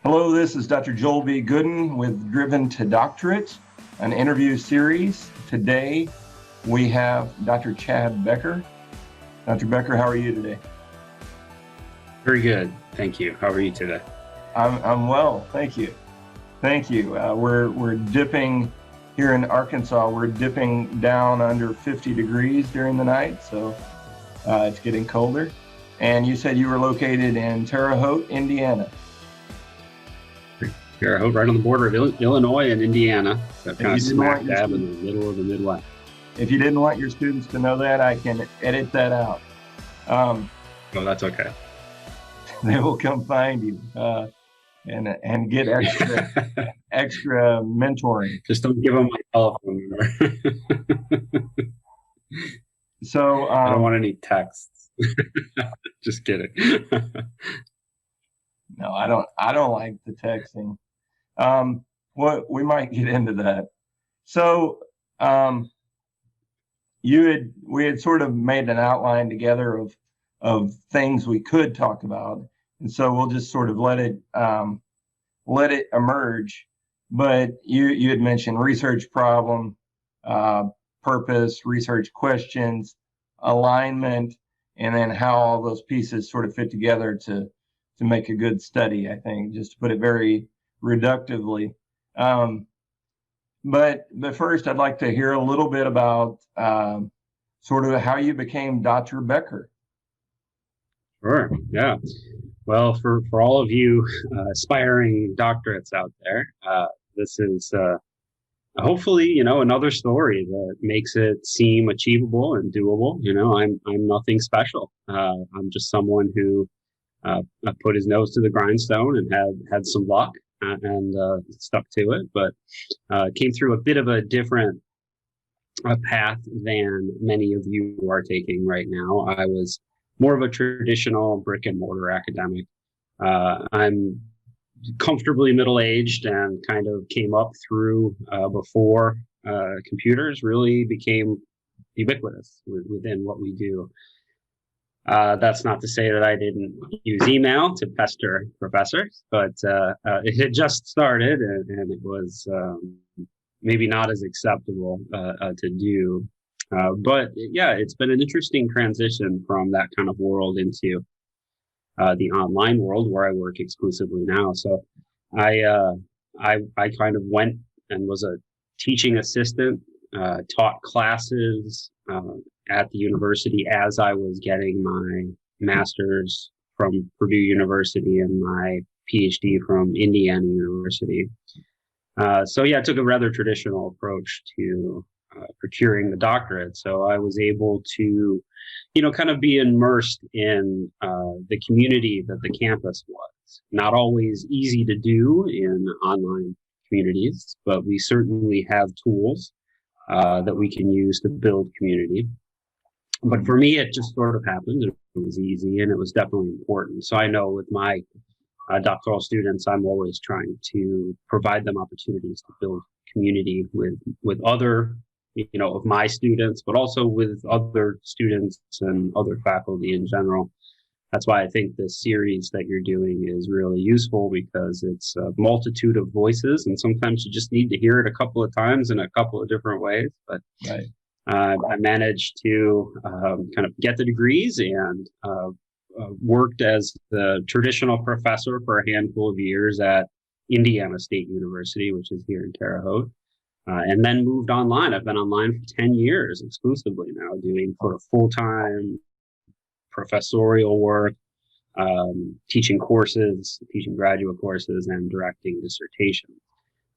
Hello, this is Dr. Joel B. Goodin with Driven to Doctorate, an interview series. Today, we have Dr. Chad Becker. Dr. Becker, how are you today? Very good, thank you. How are you today? I'm well, thank you. Thank you. We're dipping here in Arkansas. We're dipping down under 50 degrees during the night, so it's getting colder. And you said you were located in Terre Haute, Indiana. Terre Haute, right on the border of Illinois and Indiana, so kind of smack dab in the middle of the Midwest. If you didn't want your students to know that, I can edit that out. Oh, that's okay. They will come find you and get extra mentoring. Just don't give them my telephone number. So I don't want any texts. Just kidding. No, I don't like the texting. We might get into that. So we had sort of made an outline together of things we could talk about, and so we'll just sort of let it emerge. But you had mentioned research problem, purpose, research questions, alignment, and then how all those pieces sort of fit together to make a good study, I think, just to put it very reductively. But first, I'd like to hear a little bit about sort of how you became Dr. Becker. Sure, yeah. Well, for all of you aspiring doctorates out there, this is hopefully, another story that makes it seem achievable and doable. I'm nothing special. I'm just someone who put his nose to the grindstone and had some luck and stuck to it, but came through a bit of a different path than many of you are taking right now. I was more of a traditional brick and mortar academic. I'm comfortably middle-aged and kind of came up through before computers really became ubiquitous within what we do. That's not to say that I didn't use email to pester professors, but it had just started and it was maybe not as acceptable to do. But yeah, it's been an interesting transition from that kind of world into the online world where I work exclusively now. So I kind of went and was a teaching assistant, taught classes at the university as I was getting my master's from Purdue University and my PhD from Indiana University. So yeah, I took a rather traditional approach to procuring the doctorate. So I was able to, kind of be immersed in the community that the campus was. Not always easy to do in online communities, but we certainly have tools that we can use to build community. But for me, it just sort of happened. It was easy and it was definitely important. So I know with my doctoral students, I'm always trying to provide them opportunities to build community with other, of my students, but also with other students and other faculty in general. That's why I think this series that you're doing is really useful, because it's a multitude of voices, and sometimes you just need to hear it a couple of times in a couple of different ways. But right. I managed to kind of get the degrees and worked as the traditional professor for a handful of years at Indiana State University, which is here in Terre Haute, and then moved online. I've been online for 10 years exclusively now, doing sort of full-time professorial work, teaching courses, teaching graduate courses, and directing dissertations.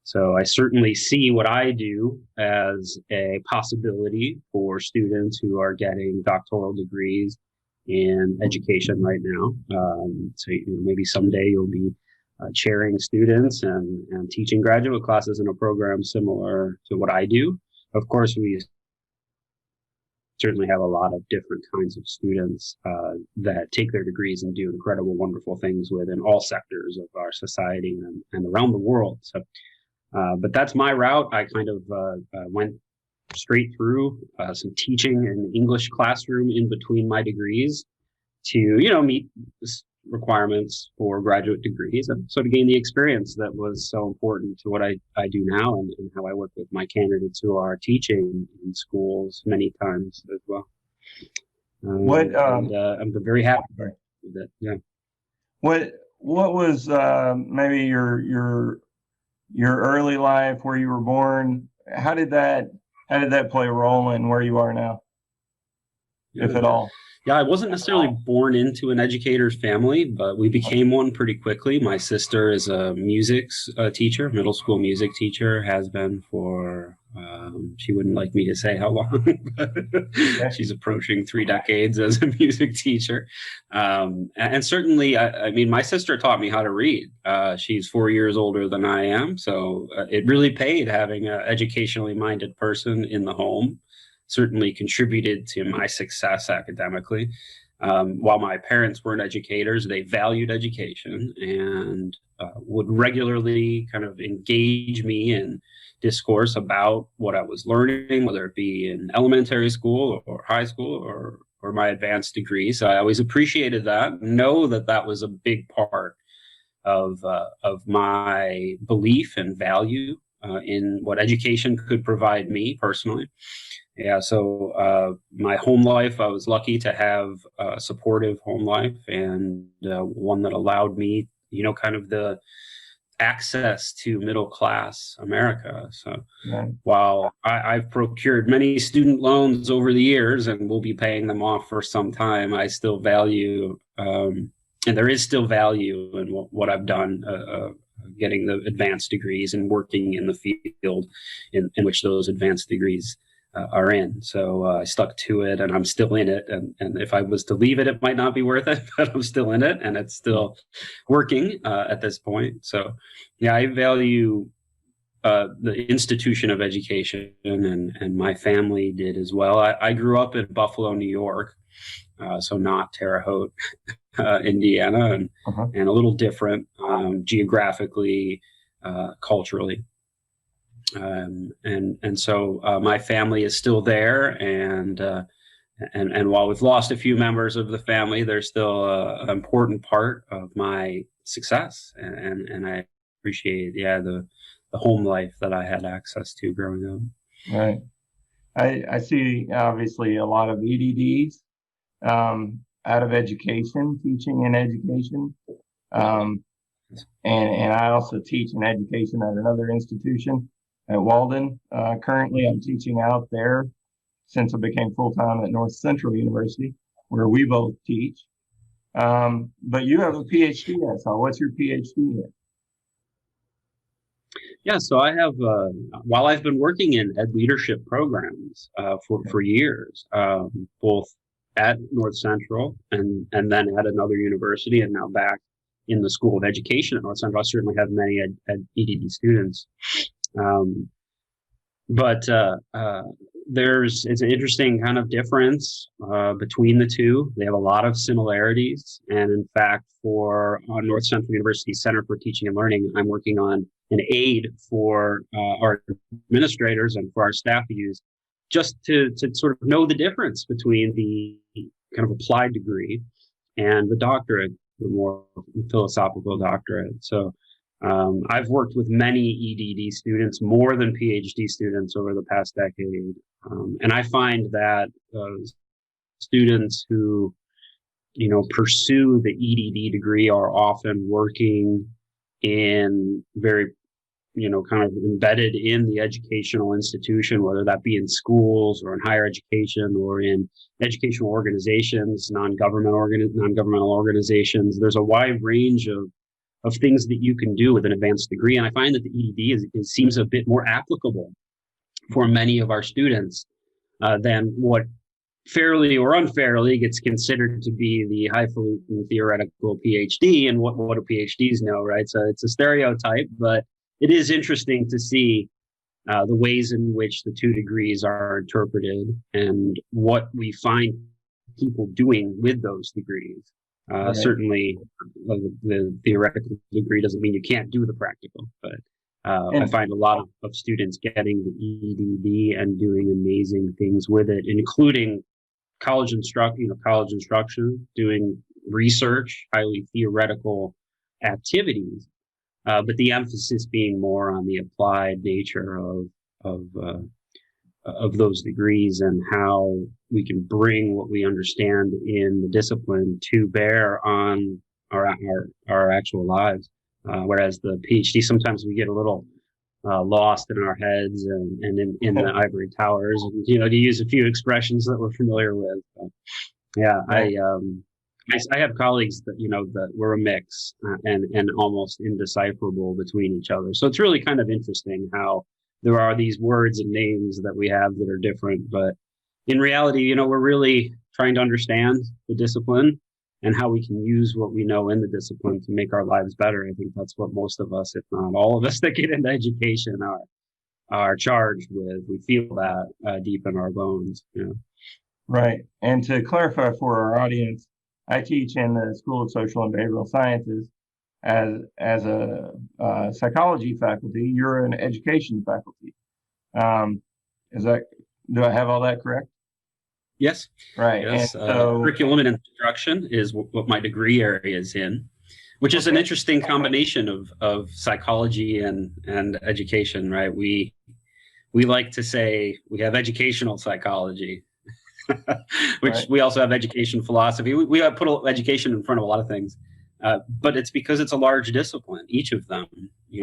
So I certainly see what I do as a possibility for students who are getting doctoral degrees in education right now. So maybe someday you'll be chairing students and teaching graduate classes in a program similar to what I do. Of course, we certainly have a lot of different kinds of students that take their degrees and do incredible, wonderful things within all sectors of our society and around the world. So, but that's my route. I kind of went straight through some teaching in the English classroom in between my degrees to, meet requirements for graduate degrees, and so to gain the experience that was so important to what I do now, and how I work with my candidates who are teaching in schools many times as well. I'm very happy with it. Yeah. What was maybe your early life, where you were born? How did that play a role in where you are now, if at all? Yeah, I wasn't necessarily born into an educator's family, but we became one pretty quickly. My sister is a music teacher, middle school music teacher, has been for, she wouldn't like me to say how long, but she's approaching 3 decades as a music teacher. And certainly, I mean, my sister taught me how to read. She's 4 years older than I am, so it really paid having an educationally minded person in the home. Certainly contributed to my success academically. While my parents weren't educators, they valued education and would regularly kind of engage me in discourse about what I was learning, whether it be in elementary school or high school or my advanced degree. So I always appreciated that, know that that was a big part of my belief and value in what education could provide me personally. Yeah, so my home life, I was lucky to have a supportive home life, and one that allowed me, kind of the access to middle class America. So while I've procured many student loans over the years and will be paying them off for some time, I still value, and there is still value in what I've done, getting the advanced degrees and working in the field in which those advanced degrees are in. So I stuck to it, and I'm still in it. And if I was to leave it, it might not be worth it, but I'm still in it, and it's still working at this point. So yeah, I value the institution of education, and my family did as well. I grew up in Buffalo, New York, so not Terre Haute, Indiana, and a little different geographically, culturally. And so my family is still there, and while we've lost a few members of the family, they're still an important part of my success, and I appreciate the home life that I had access to growing up. Right. I see obviously a lot of EDDs out of education, teaching in education, and I also teach in education at another institution at Walden. Currently, I'm teaching out there since I became full-time at North Central University, where we both teach. But you have a PhD, so what's your PhD in? Yeah, so I have, while I've been working in ed leadership programs for years, both at North Central and then at another university, and now back in the School of Education at North Central, I certainly have many EDD students. But it's an interesting kind of difference between the two. They have a lot of similarities. And in fact, for North Central University Center for Teaching and Learning, I'm working on an aid for our administrators and for our staff to use, just to sort of know the difference between the kind of applied degree and the doctorate, the more philosophical doctorate. So I've worked with many EDD students, more than PhD students, over the past decade. And I find that students who, pursue the EDD degree are often working in very, kind of embedded in the educational institution, whether that be in schools or in higher education or in educational organizations, non-governmental organizations. There's a wide range of things that you can do with an advanced degree. And I find that the EDD seems a bit more applicable for many of our students than what fairly or unfairly gets considered to be the highfalutin theoretical PhD, and what do PhDs know, right? So it's a stereotype, but it is interesting to see the ways in which the two degrees are interpreted and what we find people doing with those degrees. Right. Certainly, the theoretical degree doesn't mean you can't do the practical, but I find a lot of students getting the EDD and doing amazing things with it, including college instruction, doing research, highly theoretical activities, but the emphasis being more on the applied nature of those degrees and how we can bring what we understand in the discipline to bear on our actual lives. Whereas the PhD, sometimes we get a little lost in our heads and in the ivory towers, and, to use a few expressions that we're familiar with. Yeah, I have colleagues that that we're a mix and almost indecipherable between each other. So it's really kind of interesting how there are these words and names that we have that are different, but in reality, we're really trying to understand the discipline and how we can use what we know in the discipline to make our lives better. I think that's what most of us, if not all of us that get into education are charged with. We feel that deep in our bones. Right. And to clarify for our audience, I teach in the School of Social and Behavioral Sciences as a psychology faculty. You're an education faculty. Do I have all that correct? Yes. Right. Yes. And so, curriculum and instruction is what my degree area is in, which is an interesting combination of psychology and education, right? We like to say we have educational psychology, which right. We also have education philosophy. We have put education in front of a lot of things, but it's because it's a large discipline. Each of them,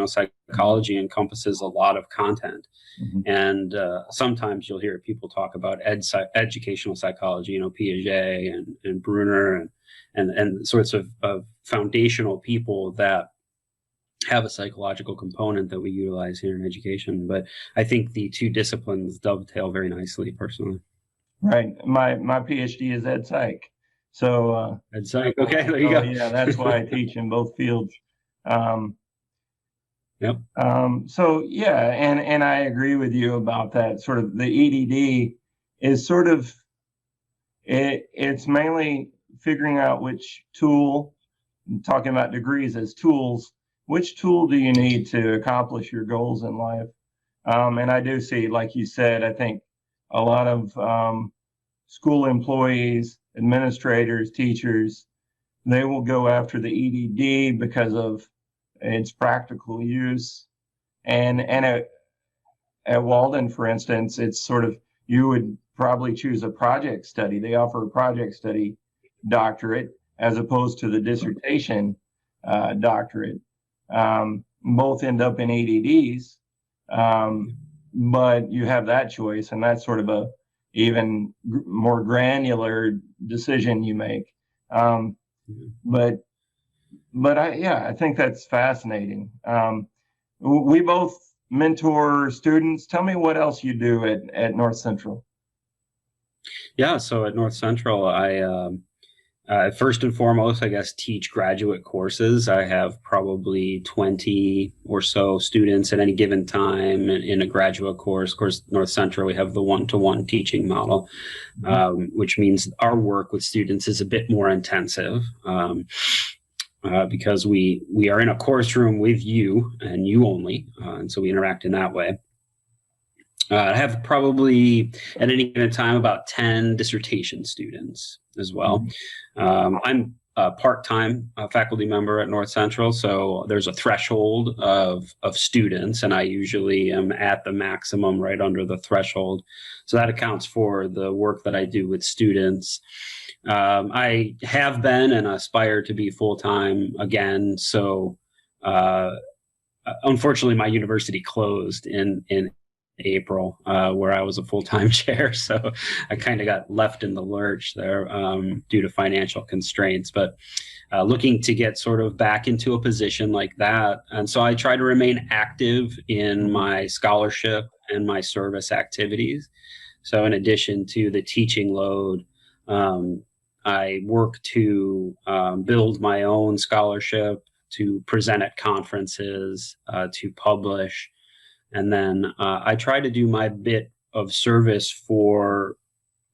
psychology encompasses a lot of content. Mm-hmm. And sometimes you'll hear people talk about educational psychology, Piaget and Bruner and sorts of foundational people that have a psychological component that we utilize here in education. But I think the two disciplines dovetail very nicely, personally. Right. My PhD is ed psych. So ed psych. Okay, there you go. Yeah, that's why I teach in both fields. Yep. So yeah, and I agree with you about that. Sort of the EDD is sort of it's mainly figuring out which tool, talking about degrees as tools, which tool do you need to accomplish your goals in life? And I do see, like you said, I think a lot of school employees, administrators, teachers, they will go after the EDD because of its practical use. And at Walden, for instance, it's sort of, you would probably choose a project study. They offer a project study doctorate as opposed to the dissertation doctorate. Both end up in EDDs, but you have that choice, and that's sort of a even more granular decision you make. But I think that's fascinating. We both mentor students. Tell me what else you do at North Central. Yeah, so at North Central, I first and foremost, I guess, teach graduate courses. I have probably 20 or so students at any given time in a graduate course. Of course, North Central, we have the one-to-one teaching model, which means our work with students is a bit more intensive. Because we are in a course room with you and you only, and so we interact in that way. I have probably at any given time about 10 dissertation students as well. I'm a part-time faculty member at North Central, so there's a threshold of students, and I usually am at the maximum right under the threshold. So that accounts for the work that I do with students. I have been and aspire to be full-time again. So unfortunately, my university closed in April, where I was a full-time chair. So I kind of got left in the lurch there due to financial constraints, but looking to get sort of back into a position like that. And so I try to remain active in my scholarship and my service activities. So in addition to the teaching load, I work to build my own scholarship, to present at conferences, to publish. And then I try to do my bit of service for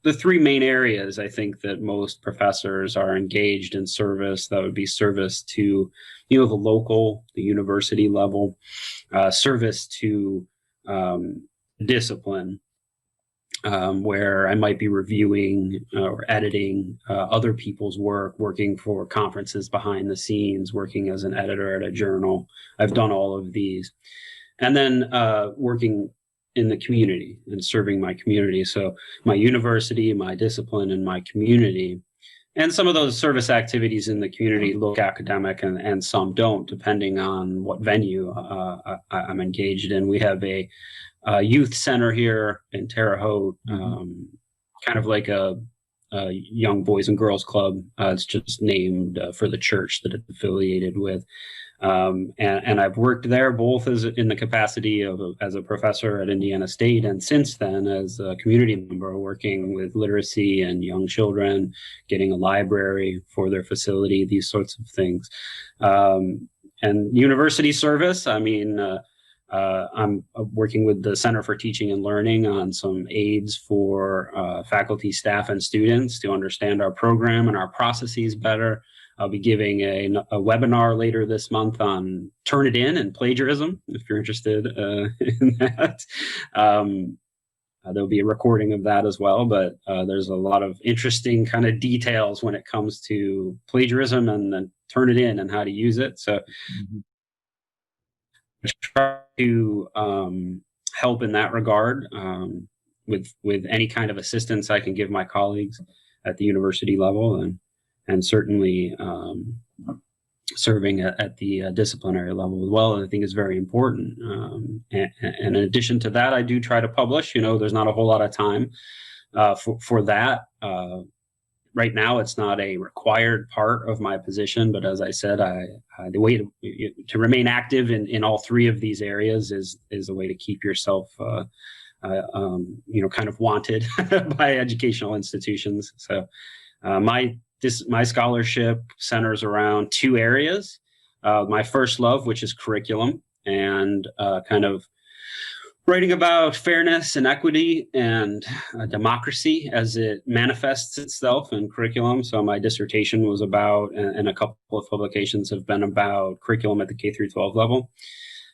the three main areas I think that most professors are engaged in service. That would be service to, the local, the university level, service to discipline, where I might be reviewing or editing other people's work, working for conferences behind the scenes, working as an editor at a journal. I've done all of these. And then working in the community and serving my community. So my university, my discipline, and my community. And some of those service activities in the community look academic and some don't, depending on what venue I'm engaged in. We have a youth center here in Terre Haute, kind of like a young boys and girls club. It's just named for the church that it's affiliated with. And I've worked there both as in the capacity of as a professor at Indiana State, and since then as a community member working with literacy and young children, getting a library for their facility, these sorts of things. And university service, I mean, I'm working with the Center for Teaching and Learning on some aids for faculty, staff, and students to understand our program and our processes better. I'll be giving a webinar later this month on Turnitin and plagiarism, if you're interested in that. There'll be a recording of that as well, but there's a lot of interesting kind of details when it comes to plagiarism and then Turnitin and how to use it. So I try to help in that regard with any kind of assistance I can give my colleagues at the university level, and certainly serving at the disciplinary level as well, I think is very important. And in addition to that, I do try to publish. There's not a whole lot of time for that. Right now, it's not a required part of my position, but as I said, the way to remain active in all three of these areas is a way to keep yourself, kind of wanted by educational institutions. So my scholarship centers around two areas. My first love, which is curriculum, and kind of writing about fairness and equity and democracy as it manifests itself in curriculum. So my dissertation was about, and a couple of publications have been about curriculum at the K through 12 level.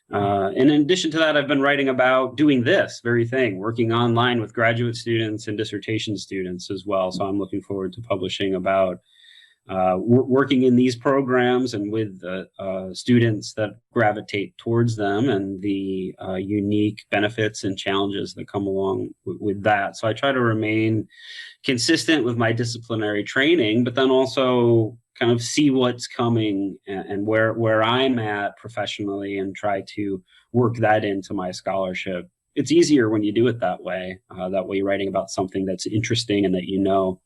And in addition to that, I've been writing about doing this very thing, working online with graduate students and dissertation students as well. So I'm looking forward to publishing about working in these programs and with the students that gravitate towards them and the unique benefits and challenges that come along with that. So I try to remain consistent with my disciplinary training, but then also kind of see what's coming and where I'm at professionally and try to work that into my scholarship. It's easier when you do it that way. That way you're writing about something that's interesting and that you know.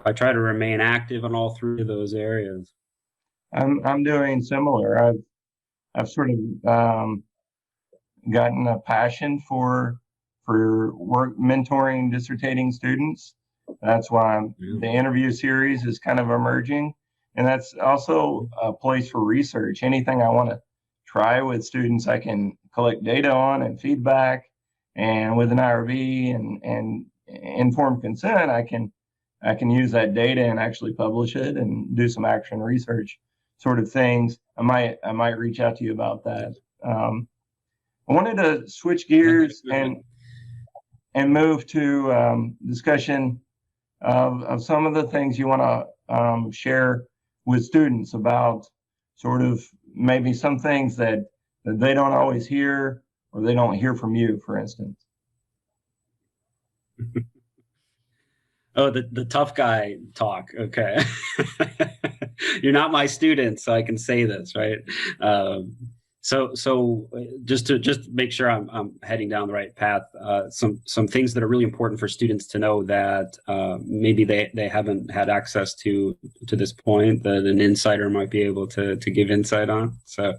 I try to remain active in all three of those areas. I'm doing similar. I've sort of gotten a passion for work mentoring, dissertating students. That's why the interview series is kind of emerging, and that's also a place for research. Anything I want to try with students, I can collect data on and feedback, and with an IRB and informed consent, I can use that data and actually publish it and do some action research sort of things. I might reach out to you about that. I wanted to switch gears and move to discussion of some of the things you want to share with students about sort of maybe some things that they don't always hear or they don't hear from you, for instance. Oh, the tough guy talk. Okay. You're not my student, so I can say this, right? So just to make sure I'm heading down the right path, some things that are really important for students to know that maybe they haven't had access to this point that an insider might be able to give insight on. So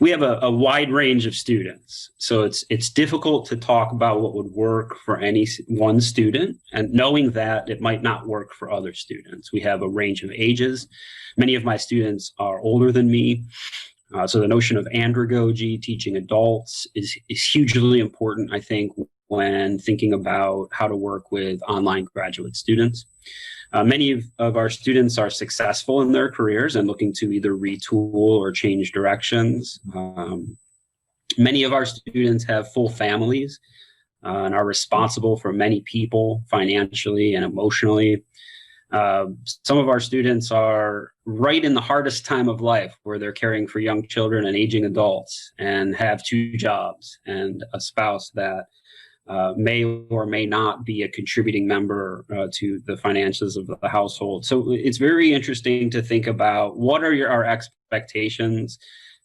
we have a wide range of students. So it's difficult to talk about what would work for any one student, and knowing that it might not work for other students. We have a range of ages. Many of my students are older than me. So the notion of andragogy, teaching adults, is hugely important, I think, when thinking about how to work with online graduate students. Many of our students are successful in their careers and looking to either retool or change directions. Many of our students have full families and are responsible for many people financially and emotionally. Some of our students are right in the hardest time of life where they're caring for young children and aging adults and have 2 jobs and a spouse that may or may not be a contributing member to the finances of the household. So it's very interesting to think about what are our expectations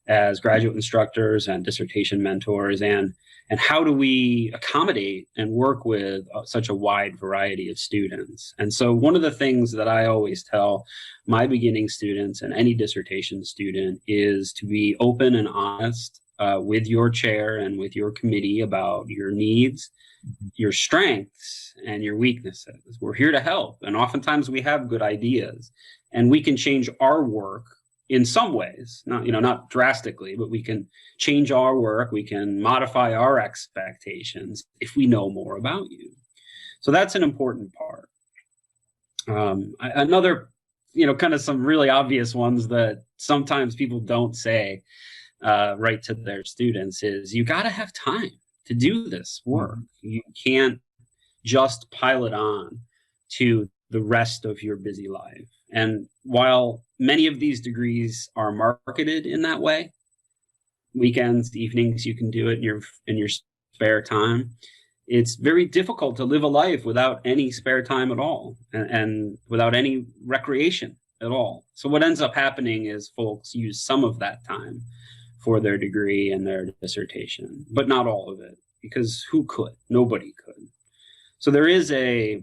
as graduate instructors and dissertation mentors, and how do we accommodate and work with such a wide variety of students. And so one of the things that I always tell my beginning students and any dissertation student is to be open and honest with your chair and with your committee about your needs, your strengths, and your weaknesses. We're here to help, and oftentimes we have good ideas, and we can change our work in some ways, not drastically, but we can change our work, we can modify our expectations if we know more about you. So that's an important part. Another, kind of some really obvious ones that sometimes people don't say right to their students is you got to have time to do this work. You can't just pile it on to the rest of your busy life. And while many of these degrees are marketed in that way, weekends, evenings, you can do it in your spare time. It's very difficult to live a life without any spare time at all, and without any recreation at all. So what ends up happening is folks use some of that time for their degree and their dissertation, but not all of it, because who could? Nobody could. So there is a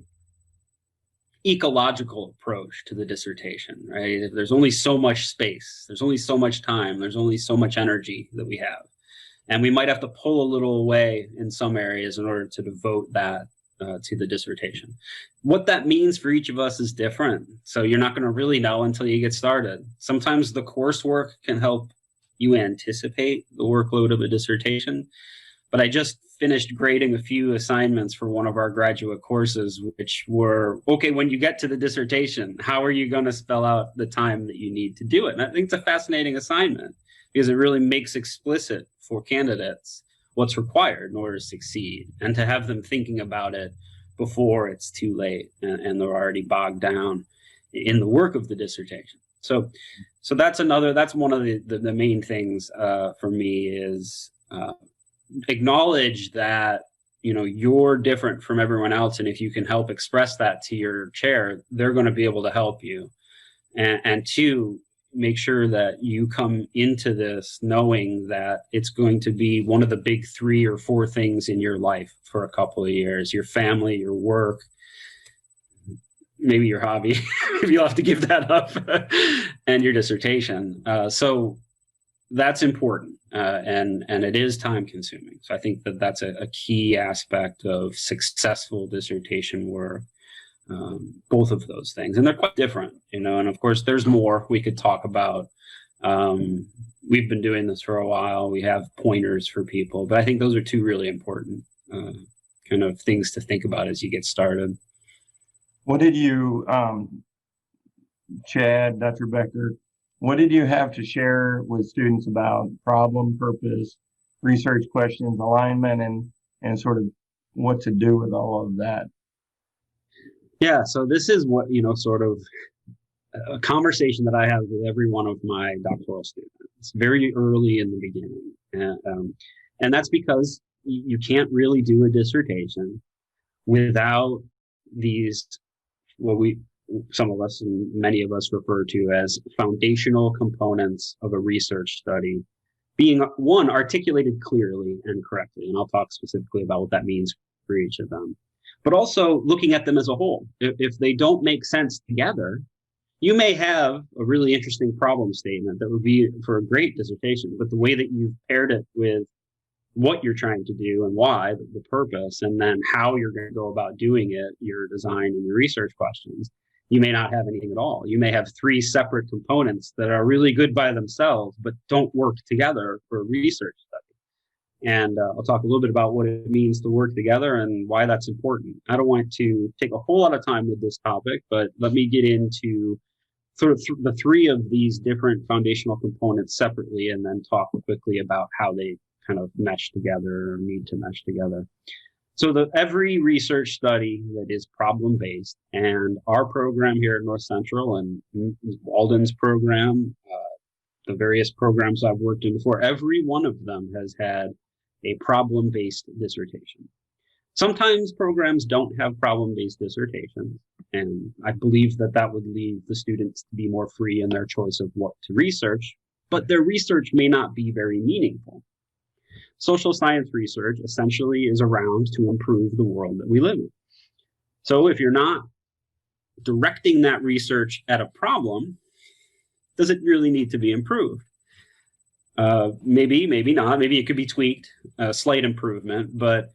ecological approach to the dissertation, right? There's only so much space, there's only so much time, there's only so much energy that we have. And we might have to pull a little away in some areas in order to devote that to the dissertation. What that means for each of us is different. So you're not going to really know until you get started. Sometimes the coursework can help you anticipate the workload of a dissertation. But I just finished grading a few assignments for one of our graduate courses, which were, okay, when you get to the dissertation, how are you going to spell out the time that you need to do it? And I think it's a fascinating assignment because it really makes explicit for candidates what's required in order to succeed, and to have them thinking about it before it's too late and they're already bogged down in the work of the dissertation. So that's one of the main things for me is acknowledge that you're different from everyone else, and if you can help express that to your chair, they're going to be able to help you. And two, make sure that you come into this knowing that it's going to be one of the big 3 or 4 things in your life for a couple of years: your family, your work, maybe your hobby, if you'll have to give that up, and your dissertation. So that's important, and it is time consuming. So I think that that's a key aspect of successful dissertation work, both of those things. And they're quite different, and of course there's more we could talk about. We've been doing this for a while. We have pointers for people, but I think those are 2 really important kind of things to think about as you get started. What did you, Chad, Dr. Becker, what did you have to share with students about problem, purpose, research questions, alignment, and sort of what to do with all of that? Yeah, so this is what, sort of a conversation that I have with every one of my doctoral students very early in the beginning. And that's because you can't really do a dissertation without these, some of us and many of us refer to as foundational components of a research study being, one, articulated clearly and correctly. And I'll talk specifically about what that means for each of them. But also looking at them as a whole. If they don't make sense together, you may have a really interesting problem statement that would be for a great dissertation, but the way that you've paired it with what you're trying to do and why, the purpose, and then how you're going to go about doing it, your design and your research questions, you may not have anything at all. You may have 3 separate components that are really good by themselves, but don't work together for a research study. And I'll talk a little bit about what it means to work together and why that's important. I don't want to take a whole lot of time with this topic, but let me get into sort of the 3 of these different foundational components separately, and then talk quickly about how they kind of mesh together or need to mesh together. So every research study that is problem-based, and our program here at North Central and Walden's program, the various programs I've worked in before, every one of them has had a problem-based dissertation. Sometimes programs don't have problem-based dissertations, and I believe that that would leave the students to be more free in their choice of what to research, but their research may not be very meaningful. Social science research essentially is around to improve the world that we live in. So if you're not directing that research at a problem, does it really need to be improved? Maybe, maybe not. Maybe it could be tweaked, a slight improvement, but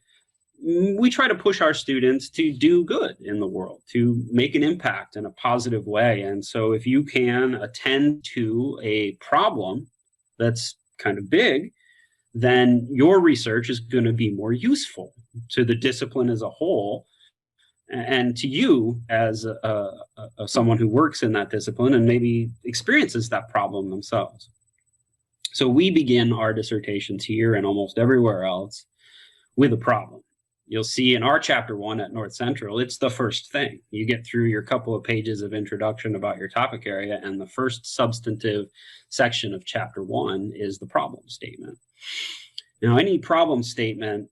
we try to push our students to do good in the world, to make an impact in a positive way. And so if you can attend to a problem that's kind of big, then your research is going to be more useful to the discipline as a whole, and to you as someone who works in that discipline and maybe experiences that problem themselves. So we begin our dissertations here and almost everywhere else with a problem. You'll see in our chapter 1 at North Central, it's the first thing. You get through your couple of pages of introduction about your topic area, and the first substantive section of chapter 1 is the problem statement. Now, any problem statement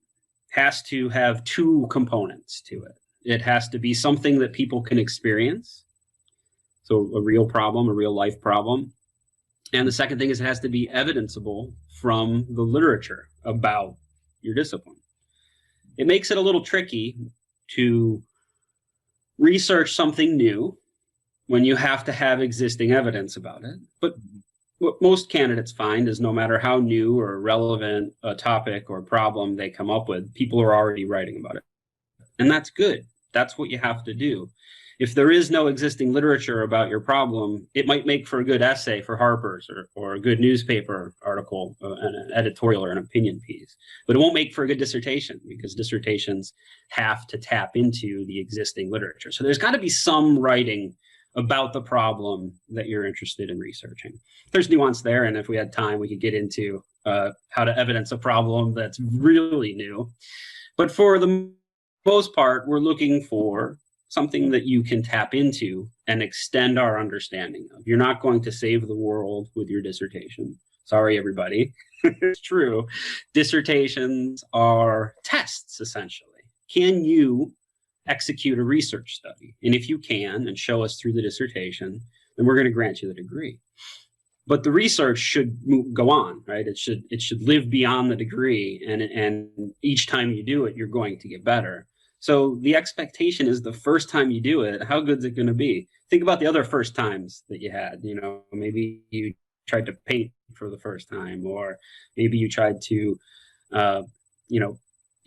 has to have two components to it. It has to be something that people can experience, so a real problem, a real life problem. And the second thing is it has to be evidenceable from the literature about your discipline. It makes it a little tricky to research something new when you have to have existing evidence about it. But what most candidates find is no matter how new or relevant a topic or problem they come up with, people are already writing about it. And that's good. That's what you have to do. If there is no existing literature about your problem, it might make for a good essay for Harper's or a good newspaper article, an editorial or an opinion piece. But it won't make for a good dissertation because dissertations have to tap into the existing literature. So there's got to be some writing about the problem that you're interested in researching. There's nuance there, and if we had time, we could get into how to evidence a problem that's really new. But for the most part, we're looking for something that you can tap into and extend our understanding of. You're not going to save the world with your dissertation. Sorry, everybody. It's true. Dissertations are tests, essentially. Can you execute a research study? And if you can and show us through the dissertation, then we're going to grant you the degree. But the research should go on, right? It should live beyond the degree, and each time you do it, you're going to get better. So the expectation is the first time you do it, how good is it going to be? Think about the other first times that you had. You know, maybe you tried to paint for the first time, or maybe you tried to,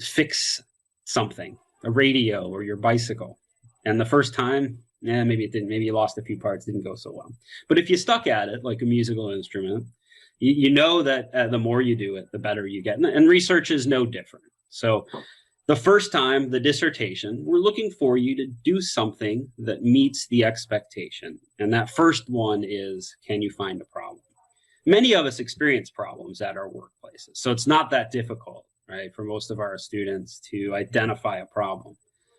fix something, a radio or your bicycle. And the first time, maybe it didn't. Maybe you lost a few parts, didn't go so well. But if you stuck at it like a musical instrument, you know that the more you do it, the better you get. And research is no different. So the first time, the dissertation, we're looking for you to do something that meets the expectation. And that first one is, can you find a problem? Many of us experience problems at our workplaces. So it's not that difficult, right, for most of our students to identify a problem.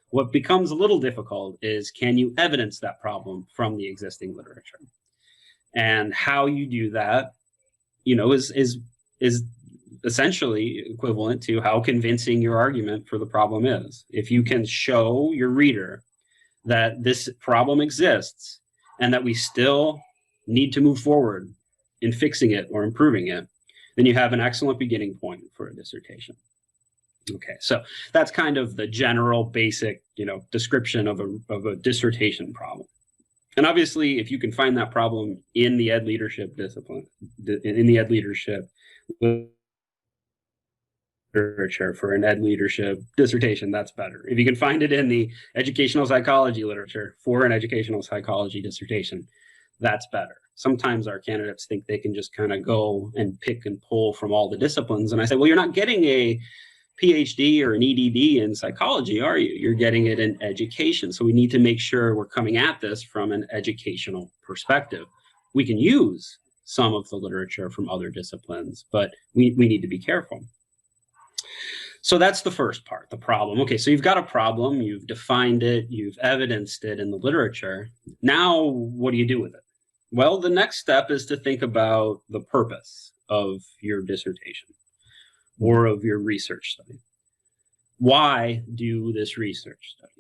What becomes a little difficult is, can you evidence that problem from the existing literature? And how you do that, is essentially equivalent to how convincing your argument for the problem is. If you can show your reader that this problem exists and that we still need to move forward in fixing it or improving it, then you have an excellent beginning point for a dissertation. Okay, so that's kind of the general basic, description of a dissertation problem. And obviously, if you can find that problem in the ed leadership discipline, in the ed leadership literature for an ed leadership dissertation, that's better. If you can find it in the educational psychology literature for an educational psychology dissertation, that's better. Sometimes our candidates think they can just kind of go and pick and pull from all the disciplines. And I say, well, you're not getting a PhD or an EDD in psychology, are you? You're getting it in education. So we need to make sure we're coming at this from an educational perspective. We can use some of the literature from other disciplines, but we need to be careful. So that's the first part, the problem. Okay, so you've got a problem, you've defined it, you've evidenced it in the literature. Now, what do you do with it? Well, the next step is to think about the purpose of your dissertation or of your research study. Why do this research study?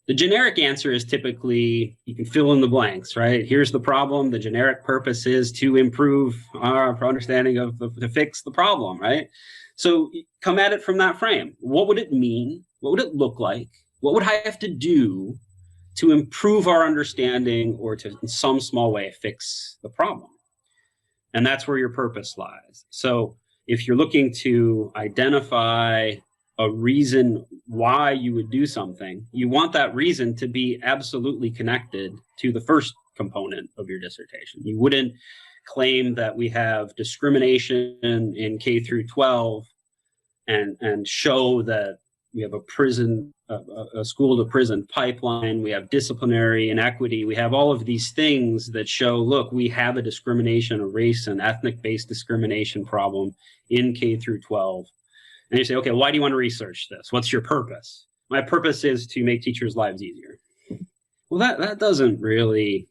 The generic answer is typically, you can fill in the blanks, right? Here's the problem. The generic purpose is to improve our understanding of to fix the problem, right? So come at it from that frame. What would it mean? What would it look like? What would I have to do to improve our understanding or to, in some small way, fix the problem? And that's where your purpose lies. So if you're looking to identify a reason why you would do something, you want that reason to be absolutely connected to the first component of your dissertation. You wouldn't claim that we have discrimination in K through 12 and show that we have a school to prison pipeline, we have disciplinary inequity, we have all of these things that show, look, we have a discrimination, a race and ethnic based discrimination problem in K through 12. And you say, okay, why do you want to research this? What's your purpose? My purpose is to make teachers' lives easier. Well, that doesn't really,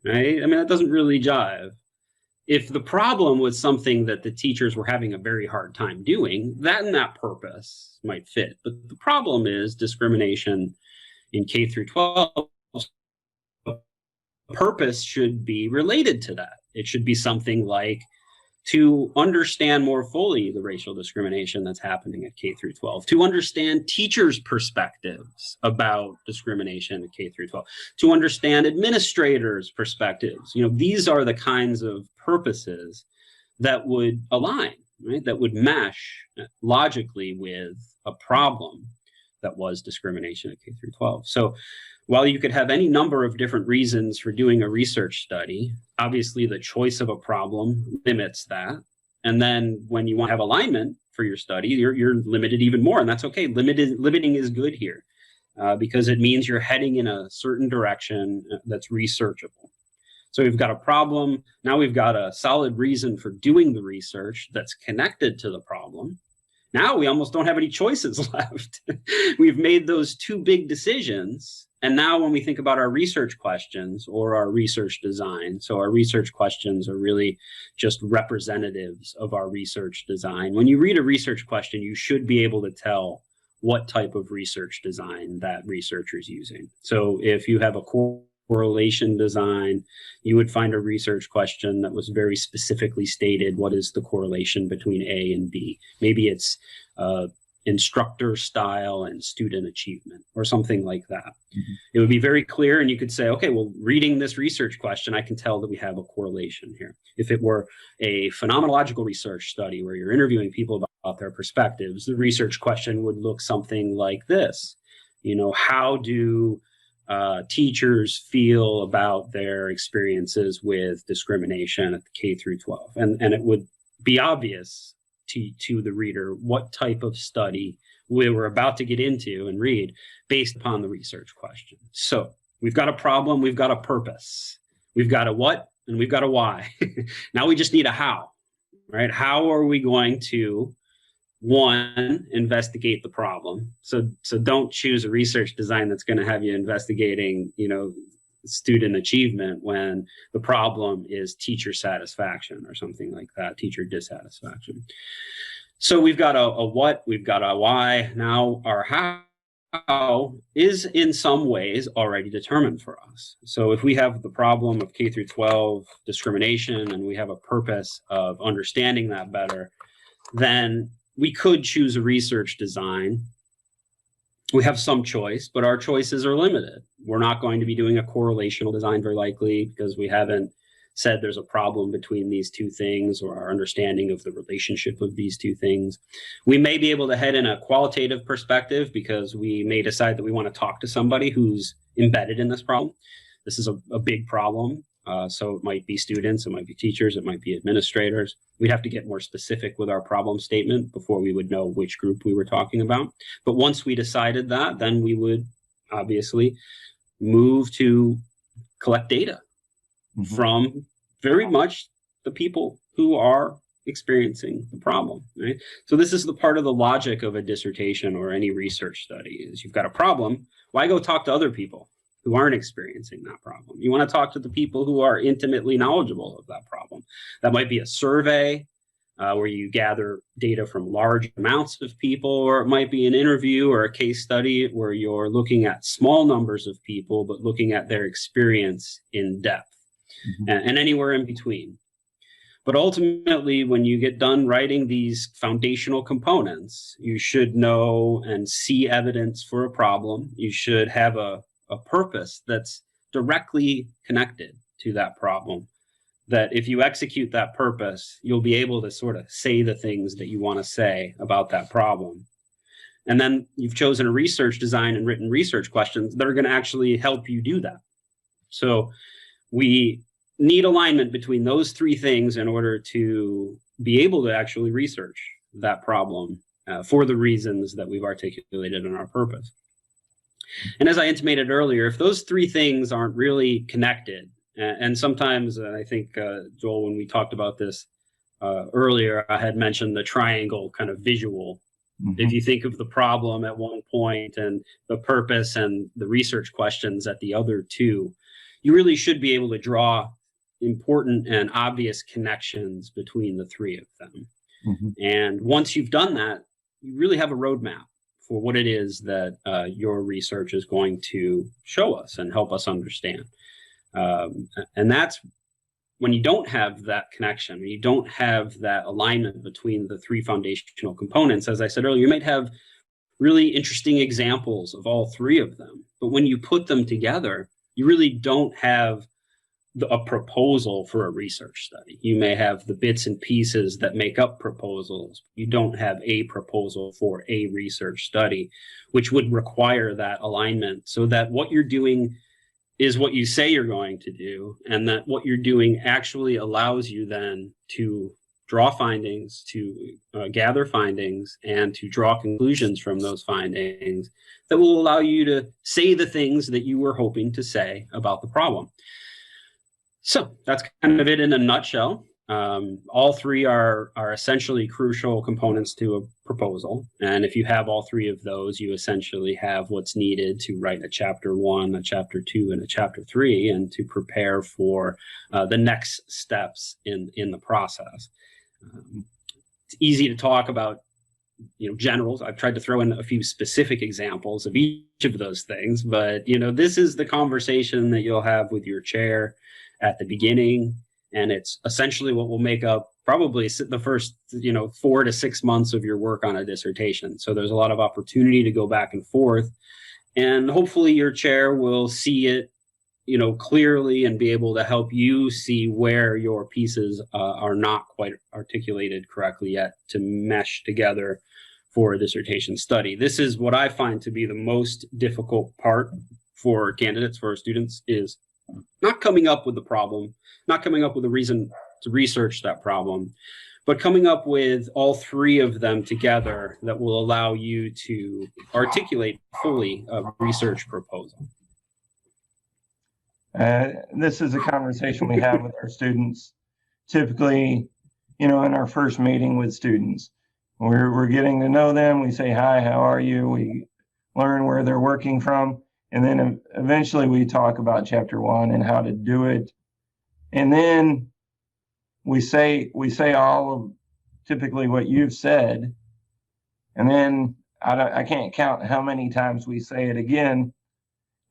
right? I mean, that doesn't really jive. If the problem was something that the teachers were having a very hard time doing, that purpose might fit. But the problem is discrimination in K through 12. Purpose should be related to that. It should be something like to understand more fully the racial discrimination that's happening at K through 12, to understand teachers' perspectives about discrimination at K through 12, to understand administrators' perspectives. You know, these are the kinds of purposes that would align, right? That would mesh logically with a problem that was discrimination at K through 12. So while you could have any number of different reasons for doing a research study, obviously the choice of a problem limits that. And then when you want to have alignment for your study, you're limited even more. And that's okay. Limiting is good here because it means you're heading in a certain direction that's researchable. So we've got a problem. Now we've got a solid reason for doing the research that's connected to the problem. Now we almost don't have any choices left. We've made those two big decisions. And now when we think about our research questions or our research design, so our research questions are really just representatives of our research design. When you read a research question, you should be able to tell what type of research design that researcher is using. So if you have a correlation design, you would find a research question that was very specifically stated, what is the correlation between A and B? Maybe it's instructor style and student achievement or something like that. Mm-hmm. It would be very clear and you could say, okay, well, reading this research question, I can tell that we have a correlation here. If it were a phenomenological research study where you're interviewing people about their perspectives, the research question would look something like this. You know, how do teachers feel about their experiences with discrimination at the K through 12? And it would be obvious to the reader what type of study we were about to get into and read based upon the research question. So we've got a problem, we've got a purpose, we've got a what, and we've got a why. Now we just need a how, right? How are we going to, one, investigate the problem? So don't choose a research design that's going to have you investigating, you know, student achievement when the problem is teacher satisfaction or something like that, teacher dissatisfaction. So we've got a what, we've got a why. Now our how is in some ways already determined for us. So if we have the problem of K through 12 discrimination and we have a purpose of understanding that better, then we could choose a research design. We have some choice, but our choices are limited. We're not going to be doing a correlational design very likely because we haven't said there's a problem between these two things or our understanding of the relationship of these two things. We may be able to head in a qualitative perspective because we may decide that we want to talk to somebody who's embedded in this problem. This is a big problem. So it might be students, it might be teachers, it might be administrators. We'd have to get more specific with our problem statement before we would know which group we were talking about. But once we decided that, then we would obviously move to collect data from very much the people who are experiencing the problem, right? So this is the part of the logic of a dissertation or any research study is you've got a problem. Why go talk to other people who aren't experiencing that problem? You want to talk to the people who are intimately knowledgeable of that problem. That might be a survey where you gather data from large amounts of people, or it might be an interview or a case study where you're looking at small numbers of people, but looking at their experience in depth, and anywhere in between. But ultimately, when you get done writing these foundational components, you should know and see evidence for a problem. You should have a purpose that's directly connected to that problem, that if you execute that purpose, you'll be able to sort of say the things that you want to say about that problem. And then you've chosen a research design and written research questions that are going to actually help you do that. So we need alignment between those three things in order to be able to actually research that problem for the reasons that we've articulated in our purpose. And as I intimated earlier, if those three things aren't really connected, and sometimes I think, Joel, when we talked about this earlier, I had mentioned the triangle kind of visual. If you think of the problem at one point and the purpose and the research questions at the other two, you really should be able to draw important and obvious connections between the three of them. And once you've done that, you really have a roadmap for what it is that your research is going to show us and help us understand. And that's when you don't have that connection, when you don't have that alignment between the three foundational components. As I said earlier, you might have really interesting examples of all three of them, but when you put them together, you really don't have a proposal for a research study. You may have the bits and pieces that make up proposals. You don't have a proposal for a research study, which would require that alignment so that what you're doing is what you say you're going to do, and that what you're doing actually allows you then to draw findings, to gather findings, and to draw conclusions from those findings that will allow you to say the things that you were hoping to say about the problem. So that's kind of it in a nutshell. All three are essentially crucial components to a proposal. And if you have all three of those, you essentially have what's needed to write a chapter 1, a chapter 2, and a chapter 3, and to prepare for the next steps in the process. It's easy to talk about, generals. I've tried to throw in a few specific examples of each of those things, but, this is the conversation that you'll have with your chair at the beginning. And it's essentially what will make up probably the first, 4 to 6 months of your work on a dissertation. So there's a lot of opportunity to go back and forth. And hopefully your chair will see it, clearly and be able to help you see where your pieces are not quite articulated correctly yet to mesh together for a dissertation study. This is what I find to be the most difficult part for candidates, for our students, is not coming up with the problem, not coming up with a reason to research that problem, but coming up with all three of them together that will allow you to articulate fully a research proposal. This is a conversation we have with our students. Typically, in our first meeting with students, we're getting to know them. We say, hi, how are you? We learn where they're working from. And then eventually we talk about chapter 1 and how to do it. And then we say all of typically what you've said. And then I can't count how many times we say it again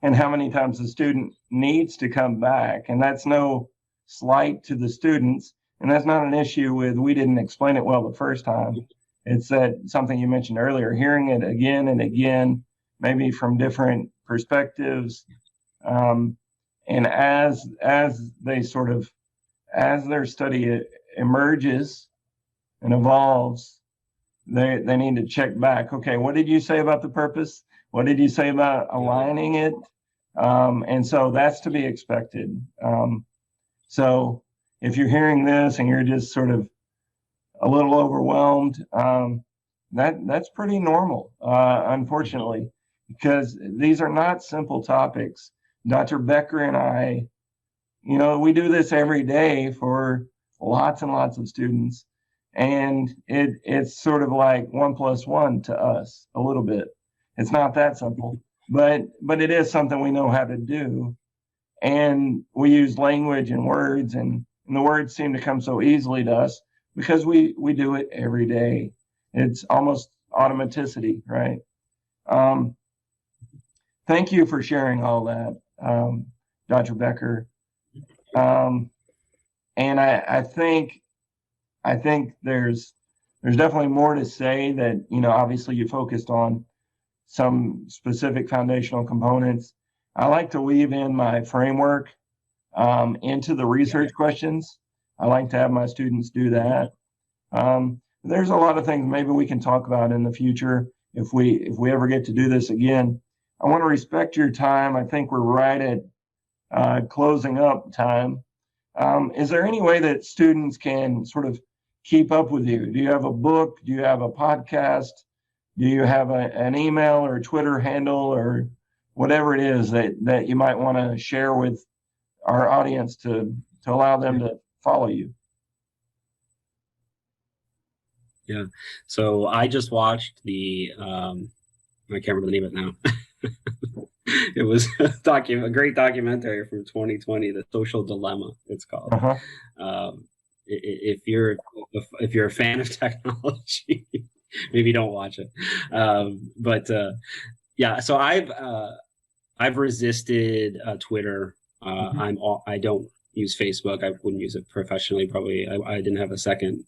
and how many times the student needs to come back. And that's no slight to the students. And that's not an issue with we didn't explain it well the first time. It's that something you mentioned earlier, hearing it again and again, maybe from different perspectives, and as their study emerges and evolves, they need to check back. Okay, what did you say about the purpose? What did you say about aligning it? And so that's to be expected. So if you're hearing this and you're just sort of a little overwhelmed, that's pretty normal, unfortunately, because these are not simple topics. Dr. Becker and I, we do this every day for lots and lots of students. And it's sort of like 1+1 to us a little bit. It's not that simple, but it is something we know how to do. And we use language and words, and the words seem to come so easily to us because we do it every day. It's almost automaticity, right? Thank you for sharing all that, Dr. Becker. And I think there's definitely more to say. That, you know, obviously you focused on some specific foundational components. I like to weave in my framework into the research questions. I like to have my students do that. There's a lot of things maybe we can talk about in the future if we ever get to do this again. I want to respect your time. I think we're right at closing up time. Is there any way that students can sort of keep up with you? Do you have a book? Do you have a podcast? Do you have an email or a Twitter handle or whatever it is that you might want to share with our audience to allow them to follow you? Yeah. So I just watched the, I can't remember the name of it now. It was a great documentary from 2020, The Social Dilemma, it's called. If you're a fan of technology, maybe don't watch it. Yeah, so I've resisted Twitter. I don't use Facebook. I wouldn't use it professionally. Probably I didn't have a second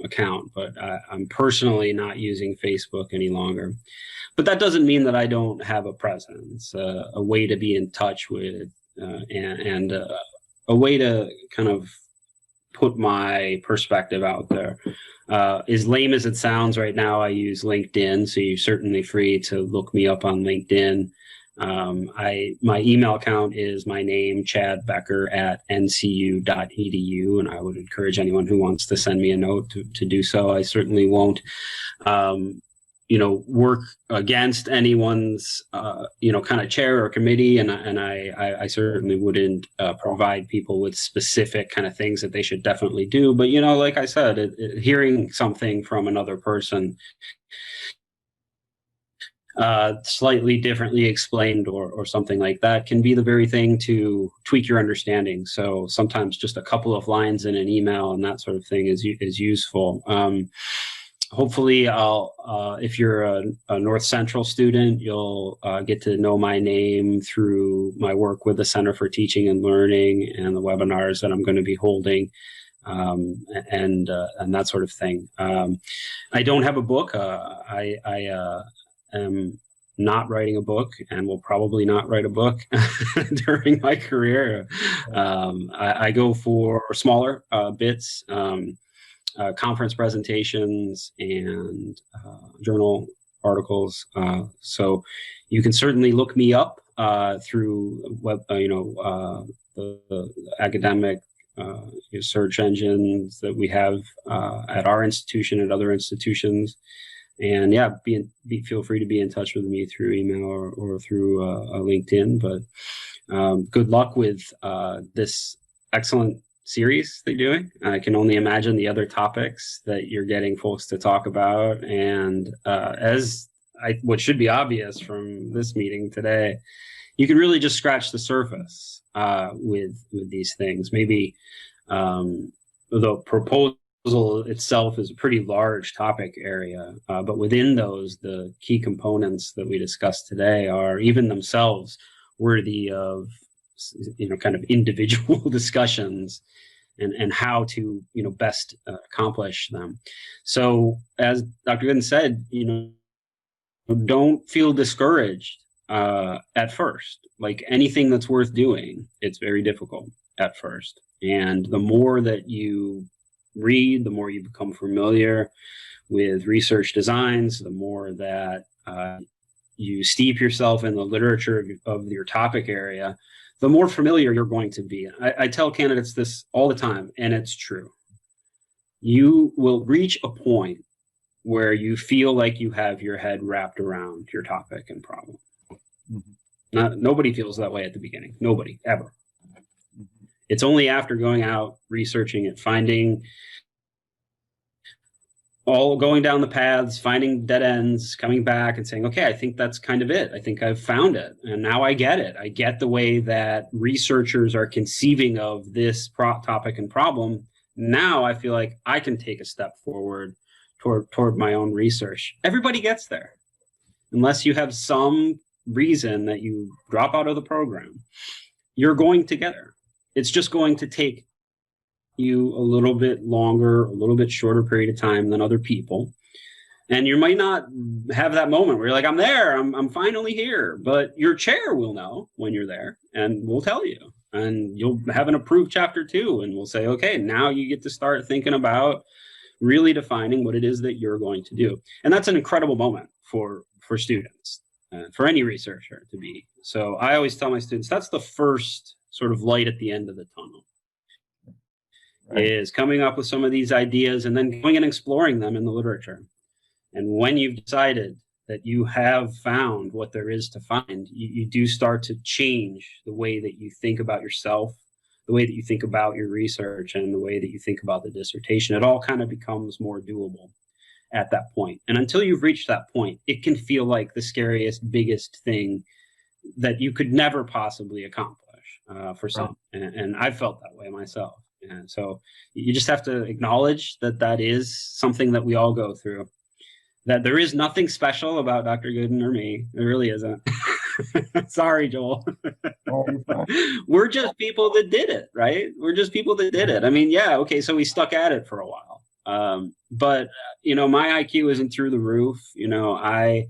account, but I'm personally not using Facebook any longer. But that doesn't mean that I don't have a presence, a way to be in touch with, and a way to kind of put my perspective out there. As lame as it sounds right now, I use LinkedIn, so you're certainly free to look me up on LinkedIn. My email account is my name, Chad Becker @ncu.edu, and I would encourage anyone who wants to send me a note to do so. I certainly won't, work against anyone's, kind of chair or committee, and I certainly wouldn't provide people with specific kind of things that they should definitely do. But, like I said, hearing something from another person slightly differently explained or something like that can be the very thing to tweak your understanding. So sometimes just a couple of lines in an email and that sort of thing is useful. Hopefully, if you're a North Central student, you'll get to know my name through my work with the Center for Teaching and Learning and the webinars that I'm going to be holding, and that sort of thing. I don't have a book. I am not writing a book and will probably not write a book during my career. I go for smaller bits. Conference presentations and journal articles. So you can certainly look me up through the academic search engines that we have at our institution, at other institutions. And yeah, feel free to be in touch with me through email or through LinkedIn. But good luck with this excellent series they're doing. I can only imagine the other topics that you're getting folks to talk about. And what should be obvious from this meeting today, you can really just scratch the surface with these things. Maybe the proposal itself is a pretty large topic area, but within those, the key components that we discussed today are even themselves worthy of kind of individual discussions and how to best accomplish them. So as Dr. Goodin said, don't feel discouraged at first. Like anything that's worth doing, it's very difficult at first. And the more that you read, the more you become familiar with research designs, the more that you steep yourself in the literature of your topic area, the more familiar you're going to be. I tell candidates this all the time, and it's true. You will reach a point where you feel like you have your head wrapped around your topic and problem. Mm-hmm. Nobody feels that way at the beginning. Nobody, ever. Mm-hmm. It's only after going out, researching it, finding all going down the paths, finding dead ends, coming back and saying, okay, I think that's kind of it. I think I've found it. And now I get it. I get the way that researchers are conceiving of this topic and problem. Now I feel like I can take a step forward toward my own research. Everybody gets there, unless you have some reason that you drop out of the program. You're going to get there. It's just going to take you a little bit longer, a little bit shorter period of time than other people. And you might not have that moment where you're like, I'm there, I'm finally here. But your chair will know when you're there and will tell you. And you'll have an approved chapter 2, and we'll say, okay, now you get to start thinking about really defining what it is that you're going to do. And that's an incredible moment for students, for any researcher to be. So I always tell my students, that's the first sort of light at the end of the tunnel. Right. Is coming up with some of these ideas and then going and exploring them in the literature. And when you've decided that you have found what there is to find, you do start to change the way that you think about yourself, the way that you think about your research, and the way that you think about the dissertation. It all kind of becomes more doable at that point. And until you've reached that point, it can feel like the scariest, biggest thing that you could never possibly accomplish for some. And I felt that way myself. And so you just have to acknowledge that that is something that we all go through, that there is nothing special about Dr. Goodin or me. There really isn't. Sorry, Joel. We're just people that did it, right? We're just people that did it. I mean, yeah, okay, so we stuck at it for a while. But, you know, my IQ isn't through the roof. You know, I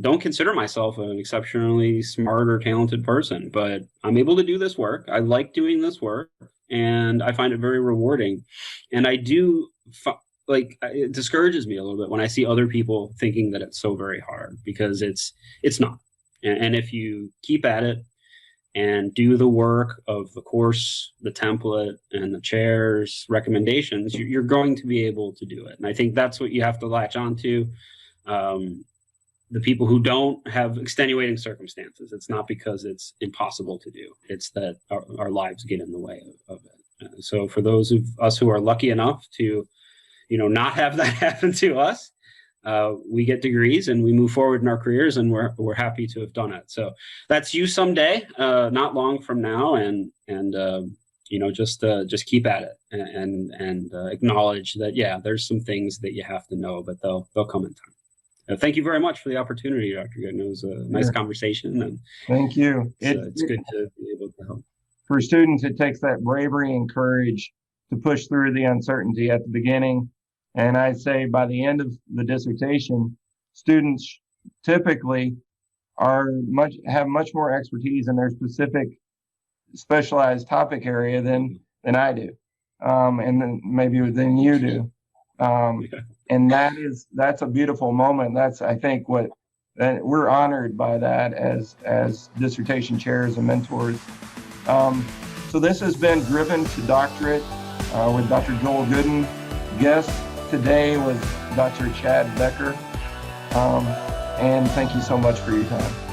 don't consider myself an exceptionally smart or talented person, but I'm able to do this work. I like doing this work, and I find it very rewarding. And I do, like, it discourages me a little bit when I see other people thinking that it's so very hard, because it's not. And if you keep at it and do the work of the course, the template, and the chair's recommendations, you're going to be able to do it. And I think that's what you have to latch onto. The people who don't have extenuating circumstances, it's not because it's impossible to do. It's that our lives get in the way of it. So for those of us who are lucky enough to, you know, not have that happen to us, we get degrees and we move forward in our careers, and we're happy to have done it. So that's you someday, not long from now, and you know, just keep at it and acknowledge that, yeah, there's some things that you have to know, but they'll come in time. Thank you very much for the opportunity, Dr. Goodin. It was a nice conversation. And thank you. It's good to be able to help. For students, it takes that bravery and courage to push through the uncertainty at the beginning. And I'd say by the end of the dissertation, students typically have much more expertise in their specialized topic area than I do, and then maybe than you do. And that's a beautiful moment. That's, I think, we're honored by that as dissertation chairs and mentors. So this has been Driven to Doctorate with Dr. Joel Goodin. Guest today was Dr. Chad Becker. And thank you so much for your time.